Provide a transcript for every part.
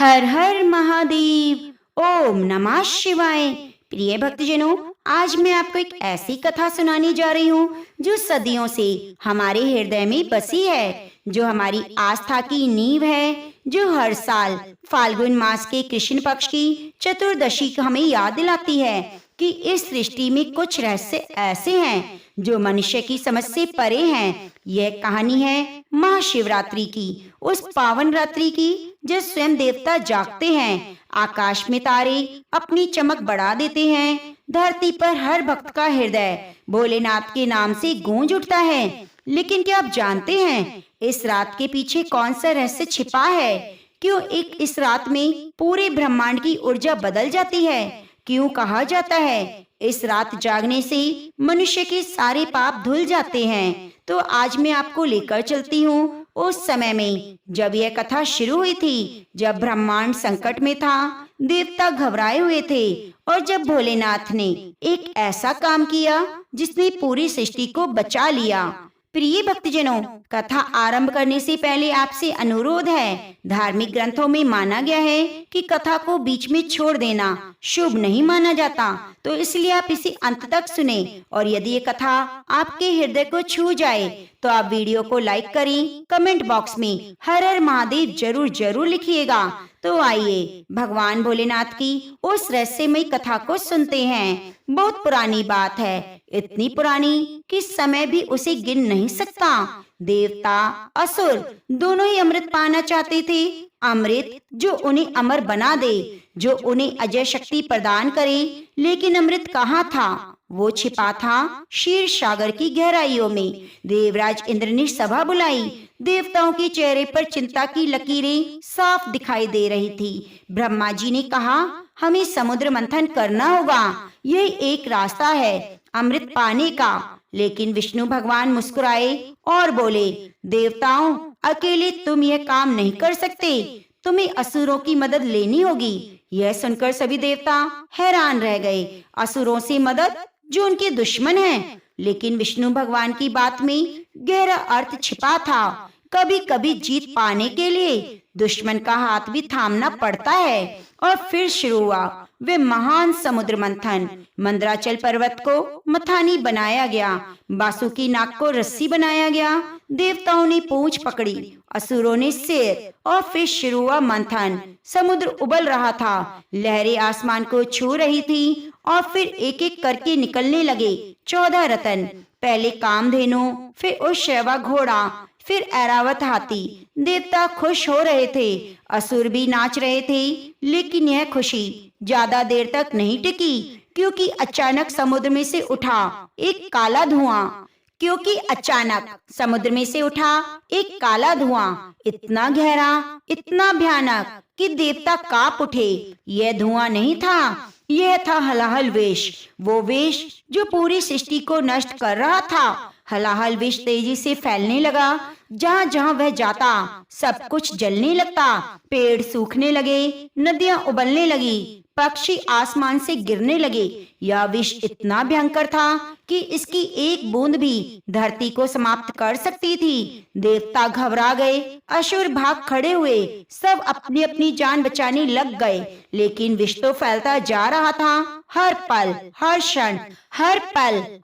हर हर महादेव। ओम नमः शिवाय। प्रिय भक्तजनों, आज मैं आपको एक ऐसी कथा सुनाने जा रही हूँ जो सदियों से हमारे हृदय में बसी है, जो हमारी आस्था की नींव है, जो हर साल फाल्गुन मास के कृष्ण पक्ष की चतुर्दशी को हमें याद दिलाती है कि इस सृष्टि में कुछ रहस्य ऐसे हैं जो मनुष्य की समझ से परे हैं। यह कहानी है महाशिवरात्रि की, उस पावन रात्रि की जब स्वयं देवता जागते हैं, आकाश में तारे अपनी चमक बढ़ा देते हैं, धरती पर हर भक्त का हृदय भोलेनाथ के नाम से गूंज उठता है। लेकिन क्या आप जानते हैं इस रात के पीछे कौन सा रहस्य छिपा है? क्यों इस रात में पूरे ब्रह्मांड की ऊर्जा बदल जाती है? क्यों कहा जाता है इस रात जागने से मनुष्य के सारे पाप धुल जाते हैं? तो आज मैं आपको लेकर चलती हूँ उस समय में जब यह कथा शुरू हुई थी, जब ब्रह्मांड संकट में था, देवता घबराए हुए थे और जब भोलेनाथ ने एक ऐसा काम किया जिसने पूरी सृष्टि को बचा लिया। प्रिय भक्तजनों, कथा आरंभ करने से पहले आपसे अनुरोध है, धार्मिक ग्रंथों में माना गया है कि कथा को बीच में छोड़ देना शुभ नहीं माना जाता, तो इसलिए आप इसे अंत तक सुने। और यदि ये कथा आपके हृदय को छू जाए तो आप वीडियो को लाइक करें, कमेंट बॉक्स में हर हर महादेव जरूर जरूर लिखिएगा। तो आइए भगवान भोलेनाथ की उस रहस्यमयी कथा को सुनते हैं। बहुत पुरानी बात है, इतनी पुरानी कि समय भी उसे गिन नहीं सकता। देवता असुर दोनों ही अमृत पाना चाहते थे, अमृत जो उन्हें अमर बना दे, जो उन्हें अजय शक्ति प्रदान करे। लेकिन अमृत कहाँ था? वो छिपा था क्षीर सागर की गहराइयों में। देवराज इंद्र ने सभा बुलाई। देवताओं के चेहरे पर चिंता की लकीरें साफ दिखाई दे रही थी। ब्रह्मा जी ने कहा, हमें समुद्र मंथन करना होगा, यह एक रास्ता है अमृत पाने का। लेकिन विष्णु भगवान मुस्कुराए और बोले, देवताओं, अकेले तुम यह काम नहीं कर सकते, तुम्हें असुरों की मदद लेनी होगी। यह सुनकर सभी देवता हैरान रह गए। असुरों से मदद जो उनके दुश्मन हैं। लेकिन विष्णु भगवान की बात में गहरा अर्थ छिपा था। कभी कभी जीत पाने के लिए दुश्मन का हाथ भी थामना पड़ता है। और फिर शुरू हुआ वे महान समुद्र मंथन। मंदराचल पर्वत को मथानी बनाया गया, बासुकी नाग को रस्सी बनाया गया, देवताओं ने पूंछ पकड़ी, असुरों ने सिर, और फिर शुरू हुआ मंथन। समुद्र उबल रहा था, लहरें आसमान को छू रही थी और फिर एक एक करके निकलने लगे 14 रतन। पहले कामधेनु, फिर उषैवा घोड़ा, फिर ऐरावत हाथी। देवता खुश हो रहे थे, असुर भी नाच रहे थे। लेकिन यह खुशी ज्यादा देर तक नहीं टिकी, क्योंकि अचानक समुद्र में से उठा एक काला धुआं। काला धुआं इतना गहरा, इतना भयानक कि देवता कांप उठे। यह धुआं नहीं था, यह था हलाहल विष, वो विष जो पूरी सृष्टि को नष्ट कर रहा था। हलाहल विष तेजी से फैलने लगा। जहाँ जहाँ वह जाता सब कुछ जलने लगता। पेड़ सूखने लगे, नदियां उबलने लगी, पक्षी आसमान से गिरने लगे। यह विष इतना भयंकर था कि इसकी एक बूंद भी धरती को समाप्त कर सकती थी। देवता घबरा गए, असुर भाग खड़े हुए, सब अपनी अपनी जान बचाने लग गए। लेकिन विष तो फैलता जा रहा था। हर पल,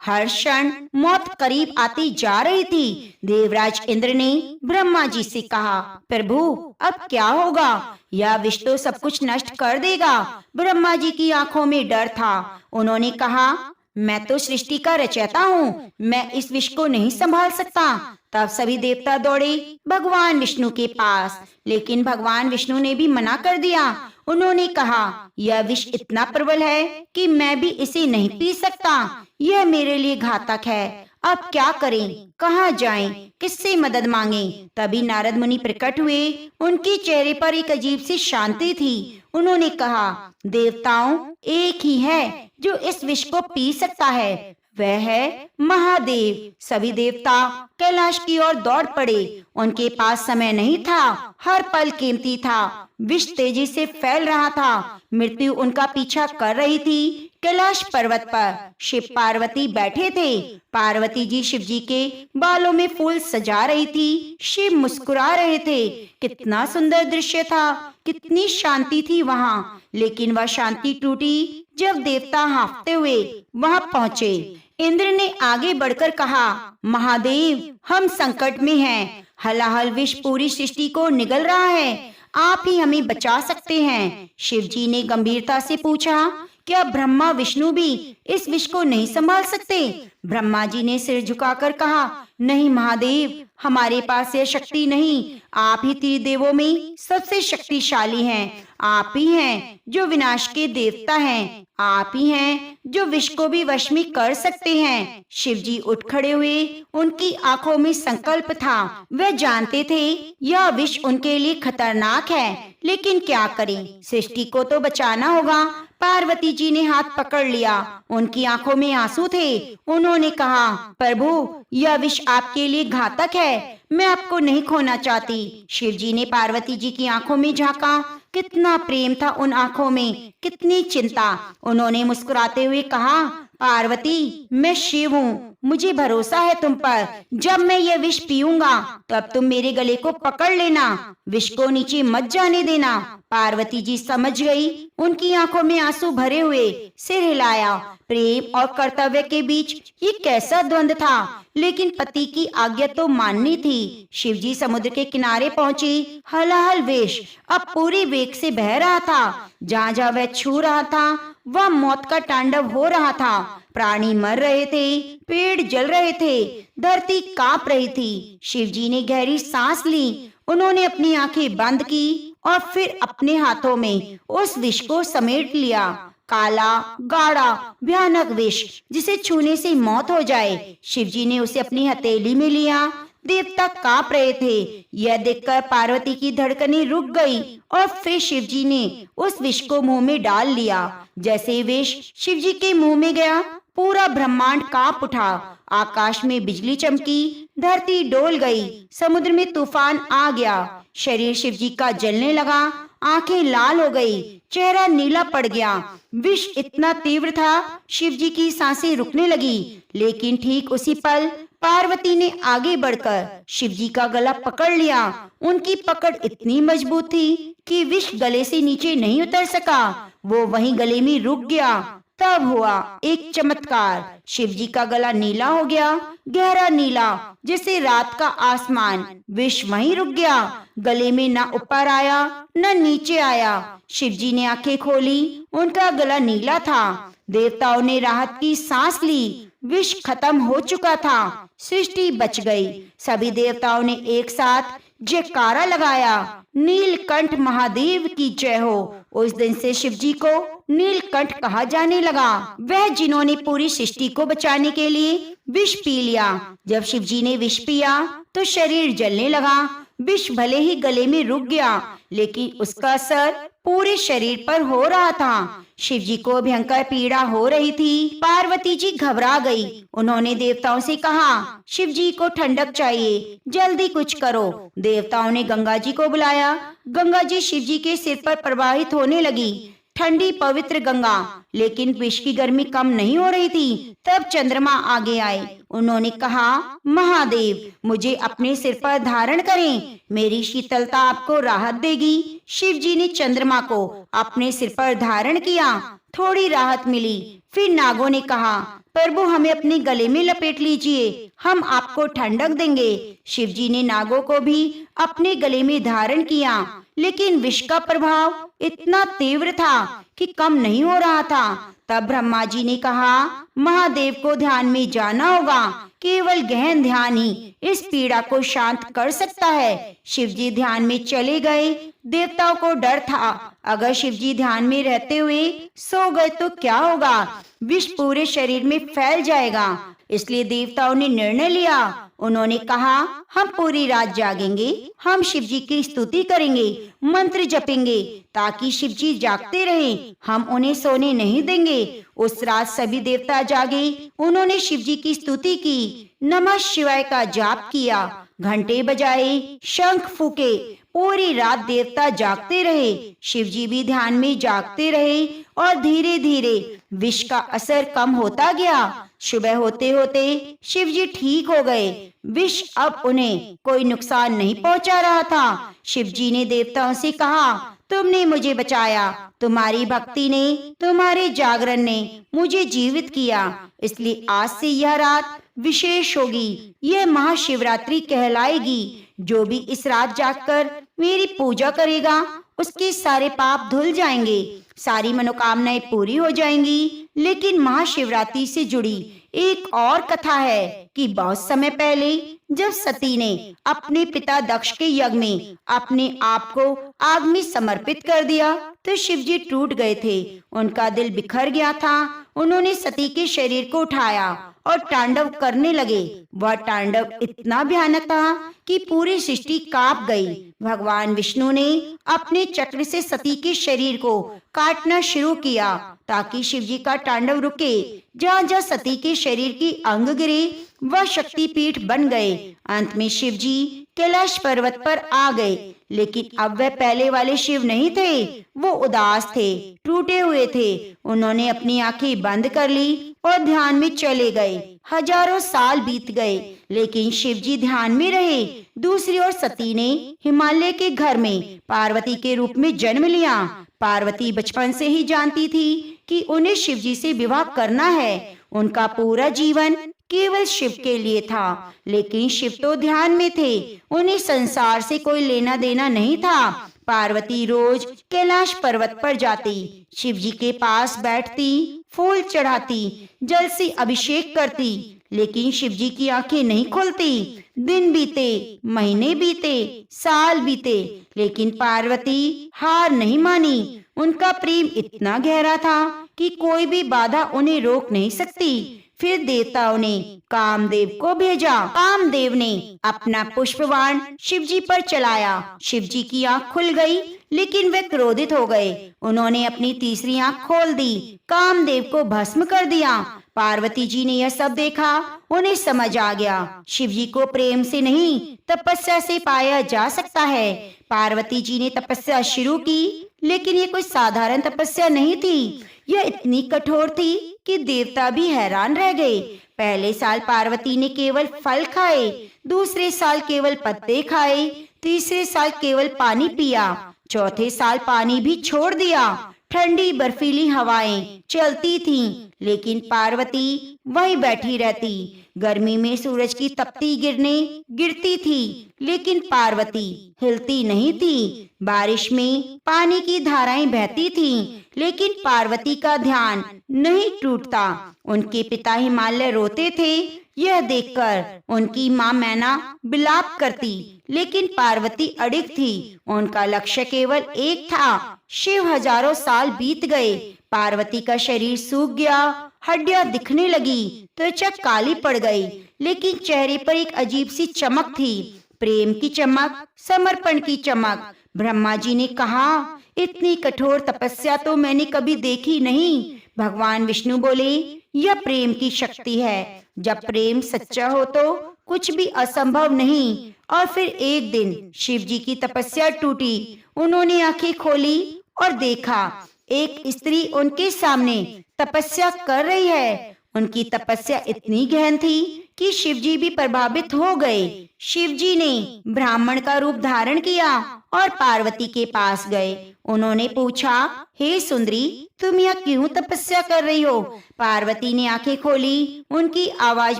हर क्षण मौत करीब आती जा रही थी। देवराज इंद्र ने ब्रह्मा जी से कहा, प्रभु, अब क्या होगा? यह विष तो सब कुछ नष्ट कर देगा। ब्रह्मा जी की आंखों में डर था। उन्होंने कहा, मैं तो सृष्टि का रचयिता हूँ, मैं इस विष को नहीं संभाल सकता। तब सभी देवता दौड़े भगवान विष्णु के पास, लेकिन भगवान विष्णु ने भी मना कर दिया। उन्होंने कहा, यह विष इतना प्रबल है कि मैं भी इसे नहीं पी सकता, यह मेरे लिए घातक है। अब क्या करें, कहाँ जाएं, किससे मदद मांगें? तभी नारद मुनि प्रकट हुए। उनके चेहरे पर एक अजीब सी शांति थी। उन्होंने कहा, देवताओं, एक ही है जो इस विष को पी सकता है, वह है महादेव। सभी देवता कैलाश की ओर दौड़ पड़े। उनके पास समय नहीं था, हर पल कीमती था। विष तेजी से फैल रहा था, मृत्यु उनका पीछा कर रही थी। कैलाश पर्वत पर शिव पार्वती बैठे थे। पार्वती जी शिव जी के बालों में फूल सजा रही थी। शिव मुस्कुरा रहे थे। कितना सुंदर दृश्य था, कितनी शांति थी वहाँ। लेकिन वह शांति टूटी जब देवता हांफते हुए वहाँ पहुँचे। इंद्र ने आगे बढ़कर कहा, महादेव, हम संकट में हैं। हलाहल विष पूरी सृष्टि को निगल रहा है, आप ही हमें बचा सकते हैं। शिव जी ने गंभीरता से पूछा, क्या ब्रह्मा विष्णु भी इस विष को नहीं संभाल सकते? ब्रह्मा जी ने सिर झुकाकर कहा, नहीं महादेव, हमारे पास यह शक्ति नहीं। आप ही त्रिदेवों में सबसे शक्तिशाली हैं। आप ही हैं जो विनाश के देवता हैं। आप ही हैं जो विष को भी वश में कर सकते हैं। शिव जी उठ खड़े हुए। उनकी आंखों में संकल्प था। वे जानते थे यह विष उनके लिए खतरनाक है, लेकिन क्या करें, सृष्टि को तो बचाना होगा। पार्वती जी ने हाथ पकड़ लिया। उनकी आंखों में आंसू थे। उन्होंने कहा, प्रभु, यह विष आपके लिए घातक है, मैं आपको नहीं खोना चाहती। शिव जी ने पार्वती जी की आंखों में झांका। कितना प्रेम था उन आंखों में, कितनी चिंता। उन्होंने मुस्कुराते हुए कहा, पार्वती, मैं शिव हूँ, मुझे भरोसा है तुम पर। जब मैं ये विष पीऊंगा तब तुम मेरे गले को पकड़ लेना, विष को नीचे मत जाने देना। पार्वती जी समझ गई। उनकी आंखों में आंसू भरे हुए सिर हिलाया। प्रेम और कर्तव्य के बीच ये कैसा द्वंद था, लेकिन पति की आज्ञा तो माननी थी। शिवजी समुद्र के किनारे पहुंचे। हलाहल विष अब पूरी वेग से बह रहा था। जहाँ जहाँ वह छू रहा था वह मौत का तांडव हो रहा था। प्राणी मर रहे थे, पेड़ जल रहे थे, धरती कांप रही थी। शिवजी ने गहरी सांस ली। उन्होंने अपनी आंखें बंद की और फिर अपने हाथों में उस विष को समेट लिया। काला, गाढ़ा, भयानक विष, जिसे छूने से मौत हो जाए। शिवजी ने उसे अपनी हथेली में लिया। देवता कांप रहे थे। यह देखकर पार्वती की धड़कनें रुक गई और फिर शिवजी ने उस विष को मुंह में डाल लिया। जैसे विष शिवजी के मुंह में गया, पूरा ब्रह्मांड कांप उठा। आकाश में बिजली चमकी, धरती डोल गई, समुद्र में तूफान आ गया। शरीर शिवजी का जलने लगा, आंखें लाल हो गई, चेहरा नीला पड़ गया। विष इतना तीव्र था, शिवजी की सांसें रुकने लगी। लेकिन ठीक उसी पल पार्वती ने आगे बढ़कर शिवजी का गला पकड़ लिया। उनकी पकड़ इतनी मजबूत थी कि विष गले से नीचे नहीं उतर सका, वो वहीं गले में रुक गया। तब हुआ एक चमत्कार। शिवजी का गला नीला हो गया, गहरा नीला, जैसे रात का आसमान। विष वहीं रुक गया, गले में न ऊपर आया न नीचे आया। शिवजी ने आंखें खोली, उनका गला नीला था। देवताओं ने राहत की सांस ली। विष खत्म हो चुका था, सृष्टि बच गई। सभी देवताओं ने एक साथ जयकारा लगाया, नीलकंठ महादेव की जय हो। उस दिन से शिवजी को नीलकंठ कहा जाने लगा, वह जिन्होंने पूरी सृष्टि को बचाने के लिए विष पी लिया। जब शिवजी ने विष पिया तो शरीर जलने लगा। विष भले ही गले में रुक गया, लेकिन उसका असर पूरे शरीर पर हो रहा था। शिवजी को भयंकर पीड़ा हो रही थी। पार्वती जी घबरा गई। उन्होंने देवताओं से कहा, शिवजी को ठंडक चाहिए, जल्दी कुछ करो। देवताओं ने गंगा जी को बुलाया। गंगा जी शिवजी के सिर पर प्रवाहित होने लगी, ठंडी पवित्र गंगा। लेकिन विष की गर्मी कम नहीं हो रही थी। तब चंद्रमा आगे आए। उन्होंने कहा, महादेव, मुझे अपने सिर पर धारण करें, मेरी शीतलता आपको राहत देगी। शिवजी ने चंद्रमा को अपने सिर पर धारण किया। थोड़ी राहत मिली। फिर नागों ने कहा, प्रभु, हमें अपने गले में लपेट लीजिए, हम आपको ठंडक देंगे। शिवजी ने नागों को भी अपने गले में धारण किया, लेकिन विष का प्रभाव इतना तीव्र था कि कम नहीं हो रहा था। तब ब्रह्मा जी ने कहा, महादेव को ध्यान में जाना होगा, केवल गहन ध्यान ही इस पीड़ा को शांत कर सकता है। शिवजी ध्यान में चले गए। देवताओं को डर था, अगर शिवजी ध्यान में रहते हुए सो गए तो क्या होगा, विष पूरे शरीर में फैल जाएगा। इसलिए देवताओं ने निर्णय लिया। उन्होंने कहा, हम पूरी रात जागेंगे, हम शिवजी की स्तुति करेंगे, मंत्र जपेंगे, ताकि शिवजी जागते रहें, हम उन्हें सोने नहीं देंगे। उस रात सभी देवता जागे। उन्होंने शिवजी की स्तुति की, नमः शिवाय का जाप किया, घंटे बजाए, शंख फूके, पूरी रात देवता जागते रहे, शिवजी भी ध्यान में जागते रहे और धीरे धीरे विष का असर कम होता गया। सुबह होते होते शिवजी ठीक हो गए। विष अब उन्हें कोई नुकसान नहीं पहुंचा रहा था। शिवजी ने देवताओं से कहा, तुमने मुझे बचाया, तुम्हारी भक्ति ने, तुम्हारे जागरण ने मुझे जीवित किया, इसलिए आज से यह रात विशेष होगी, यह महाशिवरात्रि कहलाएगी। जो भी इस रात जागकर मेरी पूजा करेगा उसके सारे पाप धुल जाएंगे, सारी मनोकामनाएं पूरी हो जाएंगी। लेकिन महाशिवरात्रि से जुड़ी एक और कथा है कि बहुत समय पहले जब सती ने अपने पिता दक्ष के यज्ञ में अपने आप को आग में समर्पित कर दिया तो शिवजी टूट गए थे, उनका दिल बिखर गया था। उन्होंने सती के शरीर को उठाया और तांडव करने लगे। वह तांडव इतना भयानक था कि पूरी सृष्टि कांप गई। भगवान विष्णु ने अपने चक्र से सती के शरीर को काटना शुरू किया ताकि शिवजी का तांडव रुके। जहाँ जहाँ सती के शरीर की अंग गिरे वह शक्तिपीठ बन गए। अंत में शिवजी कैलाश पर्वत पर आ गए, लेकिन अब वह पहले वाले शिव नहीं थे, वो उदास थे, टूटे हुए थे। उन्होंने अपनी आंखें बंद कर ली और ध्यान में चले गए। हजारों साल बीत गए, लेकिन शिवजी ध्यान में रहे। दूसरी ओर सती ने हिमालय के घर में पार्वती के रूप में जन्म लिया। पार्वती बचपन से ही जानती थी कि उन्हें शिवजी से विवाह करना है। उनका पूरा जीवन केवल शिव के लिए था, लेकिन शिव तो ध्यान में थे, उन्हें संसार से कोई लेना देना नहीं था। पार्वती रोज कैलाश पर्वत पर जाती, शिवजी के पास बैठती, फूल चढ़ाती, जल से अभिषेक करती, लेकिन शिवजी की आंखें नहीं खुलती। दिन बीते, महीने बीते, साल बीते, लेकिन पार्वती हार नहीं मानी। उनका प्रेम इतना गहरा था कि कोई भी बाधा उन्हें रोक नहीं सकती। फिर देवताओं ने कामदेव को भेजा। कामदेव ने अपना पुष्पबाण शिवजी पर चलाया। शिवजी की आंख खुल गई, लेकिन वे क्रोधित हो गए। उन्होंने अपनी तीसरी आंख खोल दी, कामदेव को भस्म कर दिया। पार्वती जी ने यह सब देखा, उन्हें समझ आ गया शिवजी को प्रेम से नहीं तपस्या से पाया जा सकता है। पार्वती जी ने तपस्या शुरू की, लेकिन ये कोई साधारण तपस्या नहीं थी, यह इतनी कठोर थी कि देवता भी हैरान रह गए। पहले साल पार्वती ने केवल फल खाए, दूसरे साल केवल पत्ते खाए, तीसरे साल केवल पानी पिया, चौथे साल पानी भी छोड़ दिया। ठंडी बर्फीली हवाएं चलती थीं, लेकिन पार्वती वहीं बैठी रहती। गर्मी में सूरज की तपती किरणें गिरती थी, लेकिन पार्वती हिलती नहीं थी। बारिश में पानी की धाराएं बहती थीं, लेकिन पार्वती का ध्यान नहीं टूटता। उनके पिता हिमालय रोते थे, यह देखकर उनकी माँ मैना बिलाप करती, लेकिन पार्वती अडिग थी। उनका लक्ष्य केवल एक था। शिव हजारों साल बीत गए, पार्वती का शरीर सूख गया, हड्डियां दिखने लगी, त्वचा काली पड़ गई, लेकिन चेहरे पर एक अजीब सी चमक थी, प्रेम की चमक, समर्पण की चमक। ब्रह्मा जी ने कहा, इतनी कठोर तपस्या तो मैंने कभी देखी नहीं। भगवान विष्णु बोले, यह प्रेम की शक्ति है। जब प्रेम सच्चा हो तो कुछ भी असंभव नहीं। और फिर एक दिन शिव जी की तपस्या टूटी। उन्होंने आंखें खोली और देखा एक स्त्री उनके सामने तपस्या कर रही है। उनकी तपस्या इतनी गहन थी कि शिवजी भी प्रभावित हो गए। शिवजी ने ब्राह्मण का रूप धारण किया और पार्वती के पास गए। उन्होंने पूछा, हे सुंदरी, तुम यहाँ क्यों तपस्या कर रही हो? पार्वती ने आंखें खोली, उनकी आवाज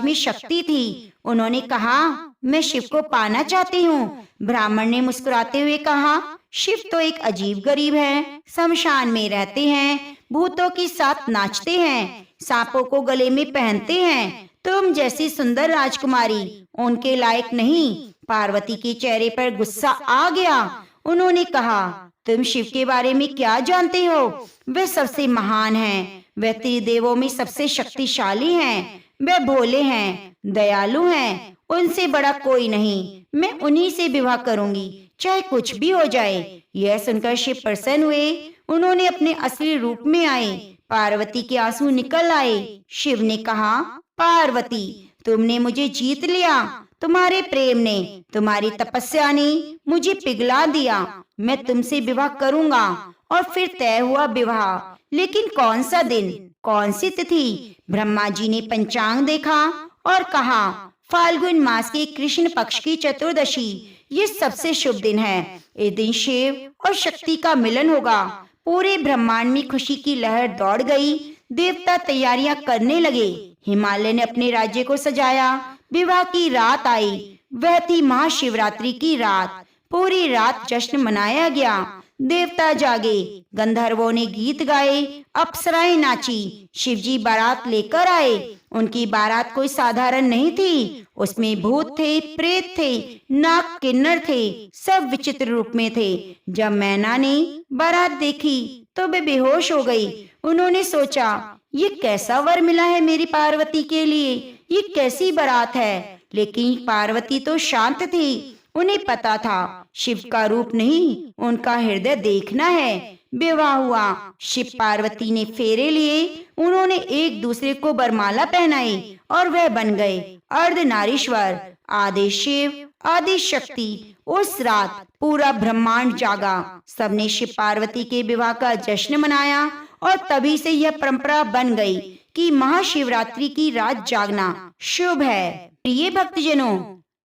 में शक्ति थी। उन्होंने कहा, मैं शिव को पाना चाहती हूँ। ब्राह्मण ने मुस्कुराते हुए कहा, शिव तो एक अजीब गरीब है, शमशान में रहते हैं, भूतों के साथ नाचते हैं, सांपों को गले में पहनते हैं। तुम जैसी सुंदर राजकुमारी उनके लायक नहीं। पार्वती के चेहरे पर गुस्सा आ गया। उन्होंने कहा, तुम शिव के बारे में क्या जानते हो? वे सबसे महान हैं, वे त्रिदेवों में सबसे शक्तिशाली हैं, वे भोले हैं, दयालु हैं, उनसे बड़ा कोई नहीं। मैं उन्हीं से विवाह करूंगी, चाहे कुछ भी हो जाए। यह सुनकर शिव प्रसन्न हुए। उन्होंने अपने असली रूप में आए। पार्वती के आंसू निकल आए। शिव ने कहा, पार्वती, तुमने मुझे जीत लिया। तुम्हारे प्रेम ने, तुम्हारी तपस्या ने मुझे पिघला दिया। मैं तुमसे विवाह करूंगा। और फिर तय हुआ विवाह। लेकिन कौन सा दिन, कौन सी तिथि? ब्रह्मा जी ने पंचांग देखा और कहा, फाल्गुन मास के कृष्ण पक्ष की चतुर्दशी ये सबसे शुभ दिन है। इस दिन शिव और शक्ति का मिलन होगा। पूरे ब्रह्मांड में खुशी की लहर दौड़ गई। देवता तैयारियां करने लगे। हिमालय ने अपने राज्य को सजाया। विवाह की रात आई। वह थी महाशिवरात्रि की रात। पूरी रात जश्न मनाया गया। देवता जागे, गंधर्वों ने गीत गाए, अप्सराएं नाची, शिवजी बारात लेकर आए। उनकी बारात कोई साधारण नहीं थी। उसमें भूत थे, प्रेत थे, नाग किन्नर थे, सब विचित्र रूप में थे। जब मैना ने बारात देखी तो वे बेहोश हो गई। उन्होंने सोचा, ये कैसा वर मिला है मेरी पार्वती के लिए, ये कैसी बारात है। लेकिन पार्वती तो शांत थी। उन्हें पता था शिव का रूप नहीं, उनका हृदय देखना है। विवाह हुआ। शिव पार्वती ने फेरे लिए। उन्होंने एक दूसरे को वरमाला पहनाई और वह बन गए अर्धनारीश्वर, आदि शिव, आदि शक्ति। उस रात पूरा ब्रह्मांड जागा। सबने शिव पार्वती के विवाह का जश्न मनाया और तभी से यह परंपरा बन गई कि महाशिवरात्रि की रात जागना शुभ है। प्रिय भक्तजनों,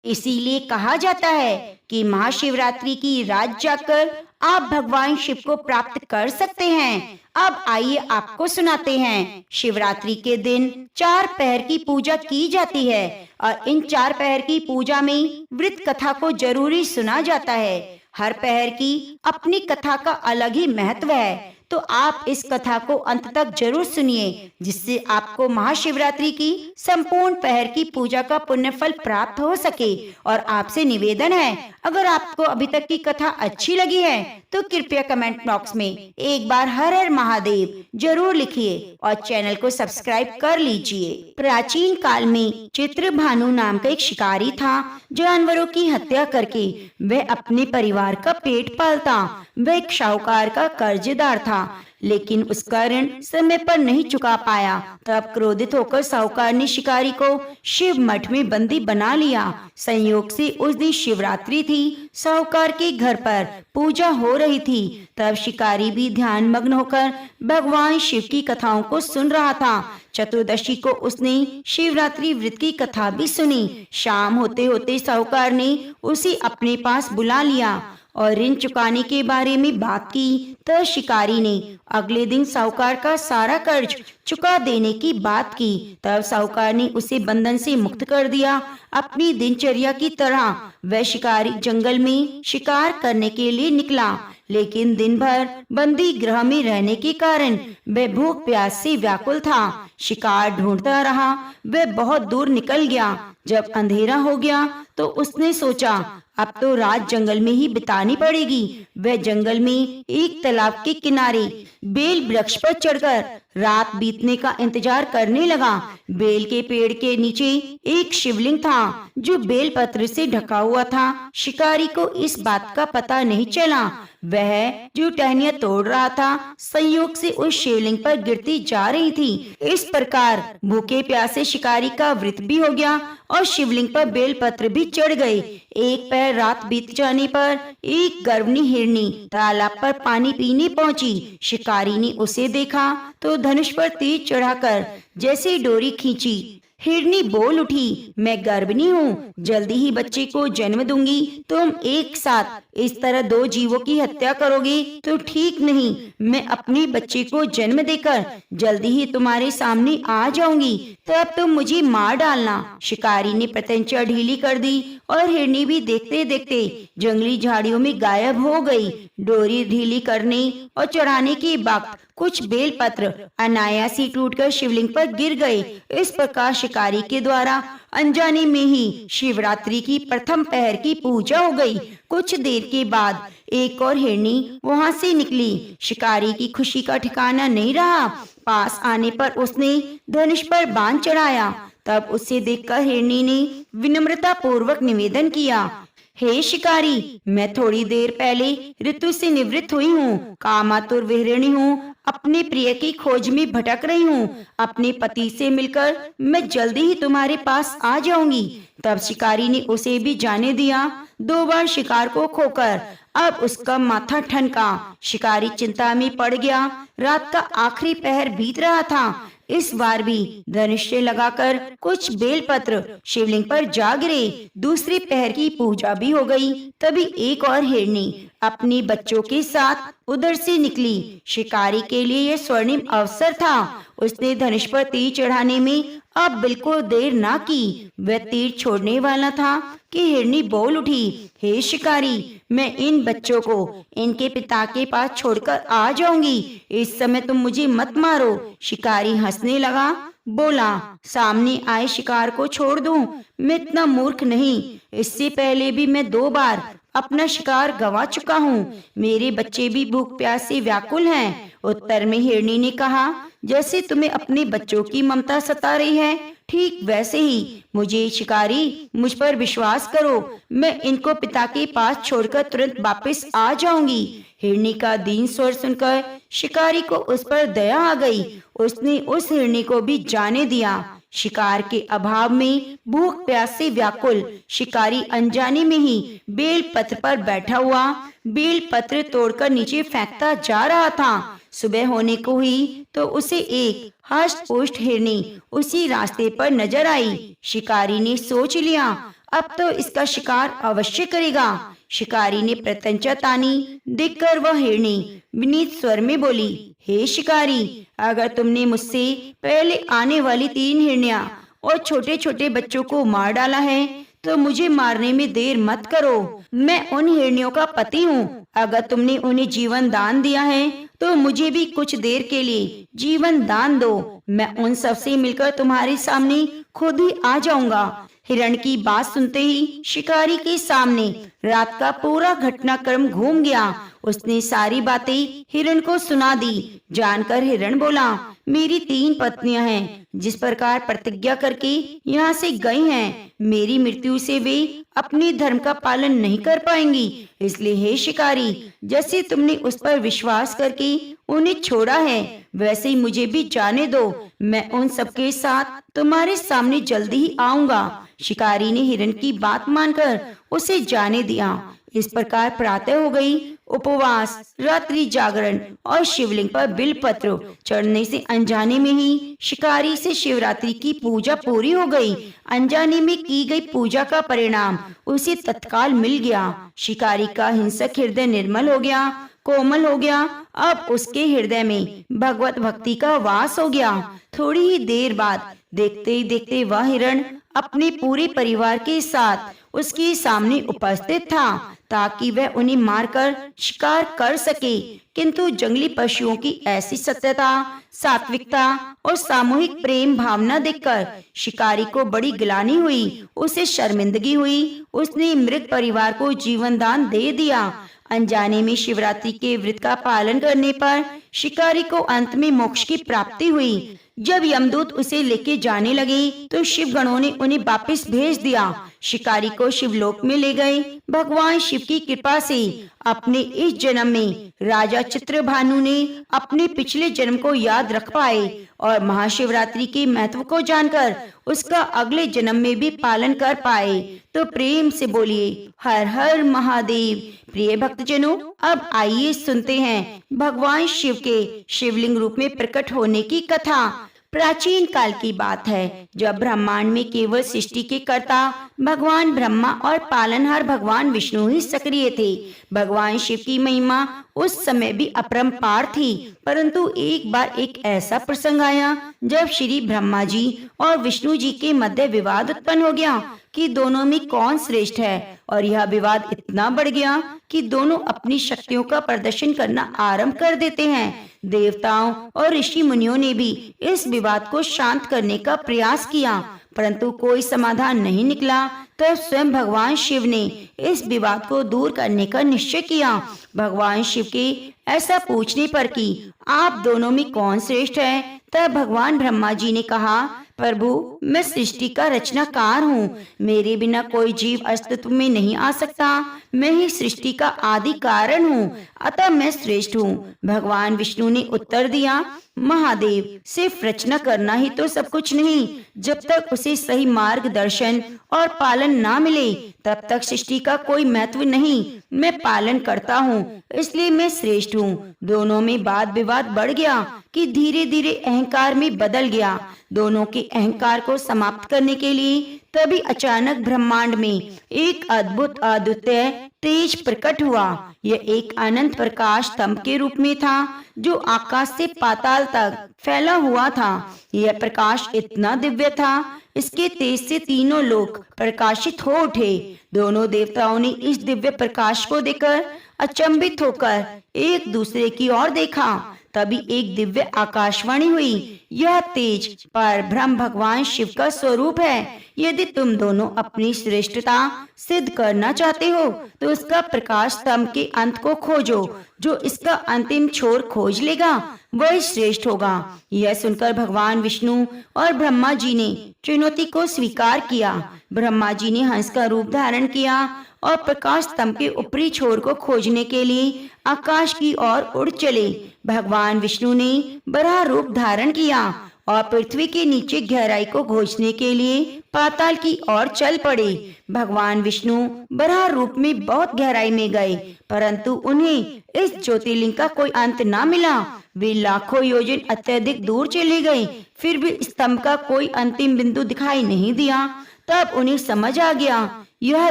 इसीलिए कहा जाता है कि महाशिवरात्रि की रात जाकर आप भगवान शिव को प्राप्त कर सकते हैं। अब आइए आपको सुनाते हैं। शिवरात्रि के दिन 4 पहर की पूजा की जाती है और इन 4 पहर की पूजा में वृत कथा को जरूरी सुना जाता है। हर पहर की अपनी कथा का अलग ही महत्व है, तो आप इस कथा को अंत तक जरूर सुनिए, जिससे आपको महाशिवरात्रि की संपूर्ण पहर की पूजा का पुण्य फल प्राप्त हो सके। और आपसे निवेदन है, अगर आपको अभी तक की कथा अच्छी लगी है तो कृपया कमेंट बॉक्स में एक बार हर हर महादेव जरूर लिखिए और चैनल को सब्सक्राइब कर लीजिए। प्राचीन काल में चित्रभानु नाम का एक शिकारी था। जानवरों की हत्या करके वह अपने परिवार का पेट पालता। वह एक साहूकार का कर्जदार था, लेकिन उसका ऋण समय पर नहीं चुका पाया। तब क्रोधित होकर साहूकार ने शिकारी को शिव मठ में बंदी बना लिया। संयोग से उस दिन शिवरात्रि थी। साहूकार के घर पर पूजा हो रही थी। तब शिकारी भी ध्यान मग्न होकर भगवान शिव की कथाओं को सुन रहा था। चतुर्दशी को उसने शिवरात्रि व्रत की कथा भी सुनी। शाम होते होते साहूकार ने उसे अपने पास बुला लिया और ऋण चुकाने के बारे में बात की। तो शिकारी ने अगले दिन साहूकार का सारा कर्ज चुका देने की बात की। तब साहूकार ने उसे बंधन से मुक्त कर दिया। अपनी दिनचर्या की तरह वह शिकारी जंगल में शिकार करने के लिए निकला, लेकिन दिन भर बंदी गृह में रहने के कारण वह भूख प्यास से व्याकुल था। शिकार ढूंढता रहा। वह बहुत दूर निकल गया। जब अंधेरा हो गया तो उसने सोचा, अब तो रात जंगल में ही बितानी पड़ेगी। वह जंगल में एक तालाब के किनारे बेल वृक्ष पर चढ़कर रात बीतने का इंतजार करने लगा। बेल के पेड़ के नीचे एक शिवलिंग था जो बेल पत्र से ढका हुआ था। शिकारी को इस बात का पता नहीं चला। वह जो टहनियां तोड़ रहा था संयोग से उस शिवलिंग पर गिरती जा रही थी। इस प्रकार भूखे प्यासे शिकारी का व्रत भी हो गया और शिवलिंग पर बेल पत्र भी चढ़ गए। एक पहर रात बीत जाने पर एक गर्भनी हिरनी तालाब पर पानी पीने पहुंची। शिकारी ने उसे देखा तो धनुष पर तीर चढ़ाकर जैसे डोरी खींची। हिरनी बोल उठी, मैं गर्भिणी हूँ, जल्दी ही बच्चे को जन्म दूंगी। तुम एक साथ इस तरह 2 जीवों की हत्या करोगे तो ठीक नहीं। मैं अपने बच्चे को जन्म देकर जल्दी ही तुम्हारे सामने आ जाऊंगी, तब तुम मुझे मार डालना। शिकारी ने प्रत्यंचा ढीली कर दी और हिरनी भी देखते देखते जंगली झाड़ियों में गायब हो गई। डोरी ढीली करने और चढ़ाने के वक्त कुछ बेलपत्र अनायास ही टूटकर शिवलिंग पर गिर गए। इस प्रकार शिकारी के द्वारा अनजाने में ही शिवरात्रि की प्रथम पहर की पूजा हो गई। कुछ देर के बाद एक और हिरनी वहां से निकली। शिकारी की खुशी का ठिकाना नहीं रहा। पास आने पर उसने धनुष पर बाण चढ़ाया। तब उसे देखकर हिरनी ने विनम्रता पूर्वक निवेदन किया, हे शिकारी, मैं थोड़ी देर पहले ऋतु से निवृत्त हुई हूँ, कामातुर विहरिणी हूँ, अपने प्रिय की खोज में भटक रही हूँ। अपने पति से मिलकर मैं जल्दी ही तुम्हारे पास आ जाऊंगी। तब शिकारी ने उसे भी जाने दिया। 2 बार शिकार को खोकर अब उसका माथा ठनका। शिकारी चिंता में पड़ गया। रात का आखिरी पहर बीत रहा था। इस बार भी धनुष से लगाकर कुछ बेलपत्र शिवलिंग पर जा गिरे। दूसरे पहर की पूजा भी हो गई। तभी एक और हिरनी अपने बच्चों के साथ उधर से निकली। शिकारी के लिए यह स्वर्णिम अवसर था। उसने धनुष पर तीर चढ़ाने में अब बिल्कुल देर ना की। वह तीर छोड़ने वाला था कि हिरनी बोल उठी, हे शिकारी, मैं इन बच्चों को इनके पिता के पास छोड़कर आ जाऊंगी। इस समय तुम मुझे मत मारो। शिकारी हंसने लगा, बोला, सामने आए शिकार को छोड़ दूं? मैं इतना मूर्ख नहीं। इससे पहले भी मैं 2 बार अपना शिकार गंवा चुका हूँ। मेरे बच्चे भी भूख प्यास से व्याकुल हैं। उत्तर में हिरनी ने कहा, जैसे तुम्हें अपने बच्चों की ममता सता रही है, ठीक वैसे ही मुझे शिकारी, मुझ पर विश्वास करो, मैं इनको पिता के पास छोड़कर तुरंत वापस आ जाऊंगी। हिरनी का दीन स्वर सुनकर शिकारी को उस पर दया आ गई। उसने उस हिरनी को भी जाने दिया। शिकार के अभाव में भूख प्यास से व्याकुल शिकारी अनजाने में ही बेल पत्र पर बैठा हुआ बेल पत्र तोड़कर नीचे फेंकता जा रहा था। सुबह होने को हुई तो उसे एक हष्ट पुष्ट हिरनी उसी रास्ते पर नजर आई। शिकारी ने सोच लिया, अब तो इसका शिकार अवश्य करेगा। शिकारी ने प्रत्यंचा तानी। देखकर वह हिरनी विनीत स्वर में बोली, हे शिकारी, अगर तुमने मुझसे पहले आने वाली 3 हिरनियां और छोटे छोटे बच्चों को मार डाला है तो मुझे मारने में देर मत करो। मैं उन हिरनियों का पति हूँ। अगर तुमने उन्हें जीवन दान दिया है तो मुझे भी कुछ देर के लिए जीवन दान दो। मैं उन सब से मिलकर तुम्हारे सामने खुद ही आ जाऊंगा। हिरण की बात सुनते ही शिकारी के सामने रात का पूरा घटनाक्रम घूम गया। उसने सारी बातें हिरण को सुना दी। जानकर हिरण बोला, मेरी 3 पत्नियां हैं। जिस प्रकार प्रतिज्ञा करके यहाँ से गई हैं, मेरी मृत्यु से वे अपने धर्म का पालन नहीं कर पाएंगी। इसलिए हे शिकारी, जैसे तुमने उस पर विश्वास करके उन्हें छोड़ा है, वैसे ही मुझे भी जाने दो। मैं उन सबके साथ तुम्हारे सामने जल्दी ही आऊंगा। शिकारी ने हिरण की बात मानकर उसे जाने दिया। इस प्रकार प्रातः हो गई। उपवास, रात्रि जागरण और शिवलिंग पर बिलपत्र चढ़ने से अनजाने में ही शिकारी से शिवरात्रि की पूजा पूरी हो गई। अनजाने में की गई पूजा का परिणाम उसे तत्काल मिल गया। शिकारी का हिंसक हृदय निर्मल हो गया, कोमल हो गया। अब उसके हृदय में भगवत भक्ति का वास हो गया। थोड़ी ही देर बाद देखते ही देखते वह हिरण अपने पूरे परिवार के साथ उसके सामने उपस्थित था ताकि वह उन्हें मारकर शिकार कर सके। किंतु जंगली पशुओं की ऐसी सत्यता, सात्विकता और सामूहिक प्रेम भावना देखकर शिकारी को बड़ी गिलानी हुई। उसे शर्मिंदगी हुई। उसने मृत परिवार को जीवन दान दे दिया। अनजाने में शिवरात्रि के व्रत का पालन करने पर शिकारी को अंत में मोक्ष की प्राप्ति हुई। जब यमदूत उसे लेके जाने लगे तो शिव गणों ने उन्हें वापस भेज दिया। शिकारी को शिवलोक में ले गए। भगवान शिव की कृपा से अपने इस जन्म में राजा चित्रभानु ने अपने पिछले जन्म को याद रख पाए और महाशिवरात्रि के महत्व को जानकर उसका अगले जन्म में भी पालन कर पाए। तो प्रेम से बोलिए, हर हर महादेव। प्रिय भक्तजनों, अब आइए सुनते हैं भगवान शिव के शिवलिंग रूप में प्रकट होने की कथा। प्राचीन काल की बात है, जब ब्रह्मांड में केवल सृष्टि के कर्ता भगवान ब्रह्मा और पालनहार भगवान विष्णु ही सक्रिय थे। भगवान शिव की महिमा उस समय भी अपरंपार थी। परंतु एक बार एक ऐसा प्रसंग आया जब श्री ब्रह्मा जी और विष्णु जी के मध्य विवाद उत्पन्न हो गया कि दोनों में कौन श्रेष्ठ है। और यह विवाद इतना बढ़ गया कि दोनों अपनी शक्तियों का प्रदर्शन करना आरंभ कर देते हैं। देवताओं और ऋषि मुनियों ने भी इस विवाद को शांत करने का प्रयास किया, परंतु कोई समाधान नहीं निकला। तब स्वयं भगवान शिव ने इस विवाद को दूर करने का निश्चय किया। भगवान शिव के ऐसा पूछने पर कि आप दोनों में कौन श्रेष्ठ है, तब भगवान ब्रह्मा जी ने कहा, प्रभु, मैं सृष्टि का रचनाकार हूँ। मेरे बिना कोई जीव अस्तित्व में नहीं आ सकता। मैं ही सृष्टि का आदि कारण हूँ, अतः मैं श्रेष्ठ हूँ। भगवान विष्णु ने उत्तर दिया, महादेव, सिर्फ रचना करना ही तो सब कुछ नहीं। जब तक उसे सही मार्गदर्शन और पालन ना मिले तब तक सृष्टि का कोई महत्व नहीं। मैं पालन करता हूँ, इसलिए मैं श्रेष्ठ हूँ। दोनों में वाद विवाद बढ़ गया कि धीरे धीरे अहंकार में बदल गया। दोनों के अहंकार को समाप्त करने के लिए तभी अचानक ब्रह्मांड में एक अद्भुत अद्वितीय तेज प्रकट हुआ। यह एक अनंत प्रकाश स्तंभ के रूप में था जो आकाश से पाताल तक फैला हुआ था। यह प्रकाश इतना दिव्य था, इसके तेज से तीनों लोक प्रकाशित हो उठे। दोनों देवताओं ने इस दिव्य प्रकाश को देखकर अचंभित होकर एक दूसरे की ओर देखा। तभी एक दिव्य आकाशवाणी हुई, यह तेज पर ब्रह्म भगवान शिव का स्वरूप है। यदि तुम दोनों अपनी श्रेष्ठता सिद्ध करना चाहते हो तो इसका प्रकाश स्तंभ के अंत को खोजो। जो इसका अंतिम छोर खोज लेगा वही श्रेष्ठ होगा। यह सुनकर भगवान विष्णु और ब्रह्मा जी ने चुनौती को स्वीकार किया। ब्रह्मा जी ने हंस का रूप धारण किया और प्रकाश स्तंभ के ऊपरी छोर को खोजने के लिए आकाश की ओर उड़ चले। भगवान विष्णु ने बराह रूप धारण किया और पृथ्वी के नीचे गहराई को खोजने के लिए पाताल की ओर चल पड़े। भगवान विष्णु बराह रूप में बहुत गहराई में गए, परंतु उन्हें इस ज्योतिर्लिंग का कोई अंत ना मिला। वे लाखों योजन अत्यधिक दूर चले गए, फिर भी स्तंभ का कोई अंतिम बिंदु दिखाई नहीं दिया। तब उन्हें समझ आ गया, यह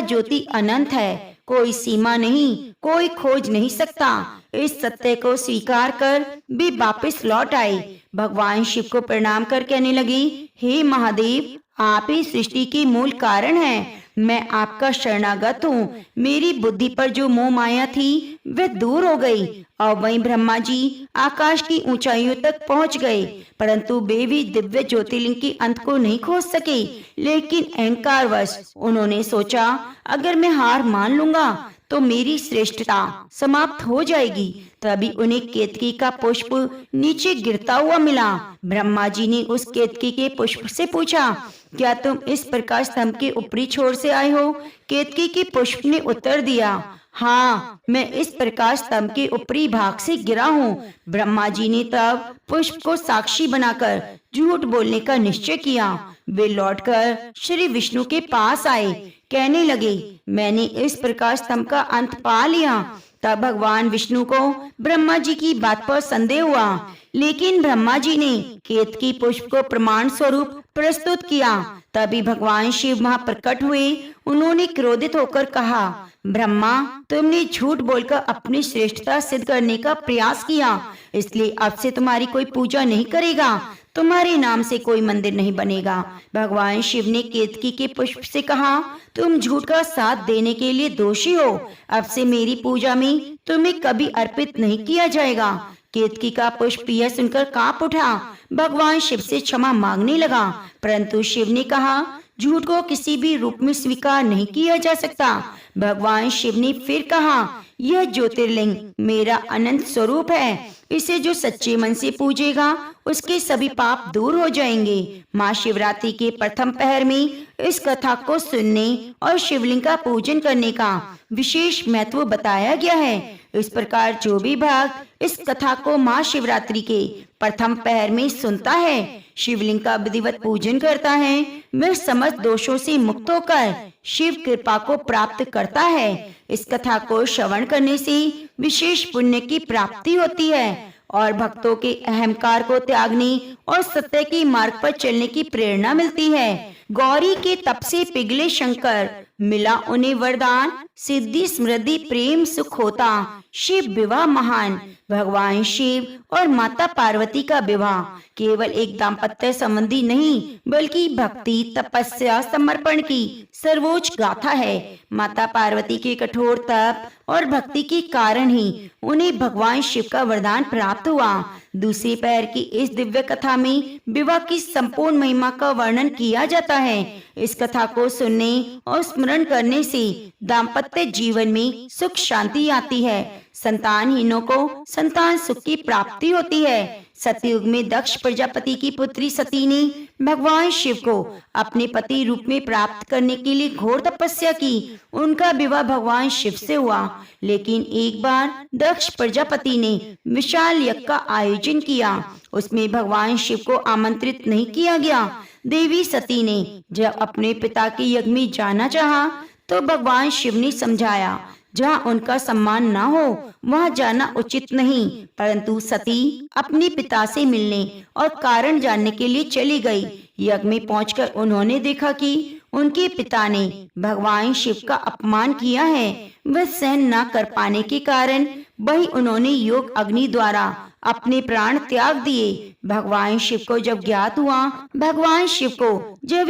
ज्योति अनंत है, कोई सीमा नहीं, कोई खोज नहीं सकता। इस सत्य को स्वीकार कर वे वापस लौट आए। भगवान शिव को प्रणाम कर कहने लगे, हे महादेव, आप ही सृष्टि के मूल कारण हैं। मैं आपका शरणागत हूँ। मेरी बुद्धि पर जो मोह माया थी वह दूर हो गई। और वहीं ब्रह्मा जी आकाश की ऊंचाइयों तक पहुँच गए, परंतु वे भी दिव्य ज्योतिर्लिंग के अंत को नहीं खोज सके। लेकिन अहंकारवश उन्होंने सोचा, अगर मैं हार मान लूंगा तो मेरी श्रेष्ठता समाप्त हो जाएगी। तभी उन्हें केतकी का पुष्प नीचे गिरता हुआ मिला। ब्रह्मा जी ने उस केतकी के पुष्प से पूछा, क्या तुम इस प्रकाश स्तंभ के ऊपरी छोर से आए हो? केतकी के पुष्प ने उत्तर दिया, हाँ, मैं इस प्रकाश स्तंभ के ऊपरी भाग से गिरा हूँ। ब्रह्मा जी ने तब पुष्प को साक्षी बनाकर झूठ बोलने का निश्चय किया। वे लौटकर श्री विष्णु के पास आए, कहने लगे, मैंने इस प्रकाश स्तंभ का अंत पा लिया। तब भगवान विष्णु को ब्रह्मा जी की बात पर संदेह हुआ, लेकिन ब्रह्मा जी ने केतकी पुष्प को प्रमाण स्वरूप प्रस्तुत किया। तभी भगवान शिव वहां प्रकट हुए। उन्होंने क्रोधित होकर कहा, ब्रह्मा, तुमने झूठ बोलकर अपनी श्रेष्ठता सिद्ध करने का प्रयास किया, इसलिए अब से तुम्हारी कोई पूजा नहीं करेगा, तुम्हारे नाम से कोई मंदिर नहीं बनेगा। भगवान शिव ने केतकी के पुष्प से कहा, तुम झूठ का साथ देने के लिए दोषी हो। अब से मेरी पूजा में तुम्हें कभी अर्पित नहीं किया जाएगा। केतकी का पुष्प यह सुनकर कांप उठा। भगवान शिव से क्षमा मांगने लगा, परंतु शिव ने कहा, झूठ को किसी भी रूप में स्वीकार नहीं किया जा सकता। भगवान शिव ने फिर कहा, यह ज्योतिर्लिंग मेरा अनंत स्वरूप है। इसे जो सच्चे मन से पूजेगा उसके सभी पाप दूर हो जाएंगे। माँ शिवरात्रि के प्रथम पहर में इस कथा को सुनने और शिवलिंग का पूजन करने का विशेष महत्व बताया गया है। इस प्रकार जो भी भक्त इस कथा को माँ शिवरात्रि के प्रथम पहर में सुनता है, शिवलिंग का विधिवत पूजन करता है, वह समस्त दोषों से मुक्त होकर शिव कृपा को प्राप्त करता है। इस कथा को श्रवण करने से विशेष पुण्य की प्राप्ति होती है और भक्तों के अहंकार को त्यागने और सत्य के मार्ग पर चलने की प्रेरणा मिलती है। गौरी के तप से पिघले शंकर, मिला उन्हें वरदान, सिद्धि समृद्धि प्रेम सुख होता। शिव विवाह महान। भगवान शिव और माता पार्वती का विवाह केवल एक दाम्पत्य संबंधी नहीं बल्कि भक्ति, तपस्या, समर्पण की सर्वोच्च गाथा है। माता पार्वती के कठोर तप और भक्ति के कारण ही उन्हें भगवान शिव का वरदान प्राप्त हुआ। दूसरी पहर की इस दिव्य कथा में विवाह की संपूर्ण महिमा का वर्णन किया जाता है। इस कथा को सुनने और स्मरण करने से दाम्पत्य जीवन में सुख शांति आती है। संतानहीनों को संतान सुख की प्राप्ति होती है। सतयुग में दक्ष प्रजापति की पुत्री सती ने भगवान शिव को अपने पति रूप में प्राप्त करने के लिए घोर तपस्या की। उनका विवाह भगवान शिव से हुआ, लेकिन एक बार दक्ष प्रजापति ने विशाल यज्ञ का आयोजन किया। उसमें भगवान शिव को आमंत्रित नहीं किया गया। देवी सती ने जब अपने पिता के यज्ञ में जाना चाहा तो भगवान शिव ने समझाया, जहाँ उनका सम्मान न हो वहाँ जाना उचित नहीं। परंतु सती अपने पिता से मिलने और कारण जानने के लिए चली गई। यज्ञ में पहुंचकर उन्होंने देखा कि उनके पिता ने भगवान शिव का अपमान किया है। वह सहन न कर पाने के कारण वही उन्होंने योग अग्नि द्वारा अपने प्राण त्याग दिए। भगवान शिव को जब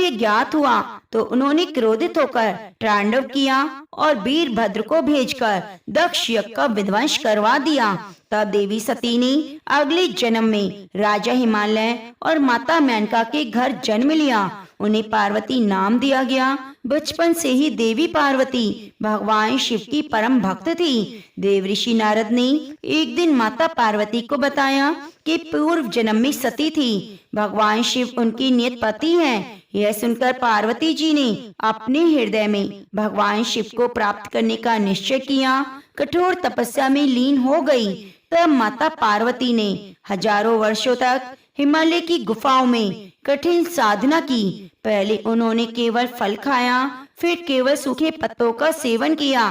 ये ज्ञात हुआ तो उन्होंने क्रोधित होकर तांडव किया और वीरभद्र को भेजकर दक्ष यज्ञ का विध्वंस करवा दिया। तब देवी सती ने अगले जन्म में राजा हिमालय और माता मेनका के घर जन्म लिया। उन्हें पार्वती नाम दिया गया। बचपन से ही देवी पार्वती भगवान शिव की परम भक्त थी। देव ऋषि नारद ने एक दिन माता पार्वती को बताया कि पूर्व जन्म में सती थी। भगवान शिव उनकी नियत पति हैं। यह सुनकर पार्वती जी ने अपने हृदय में भगवान शिव को प्राप्त करने का निश्चय किया। कठोर तपस्या में लीन हो गई। तब माता पार्वती ने हजारों वर्षों तक हिमालय की गुफाओं में कठिन साधना की। पहले उन्होंने केवल फल खाया, फिर केवल सूखे पत्तों का सेवन किया।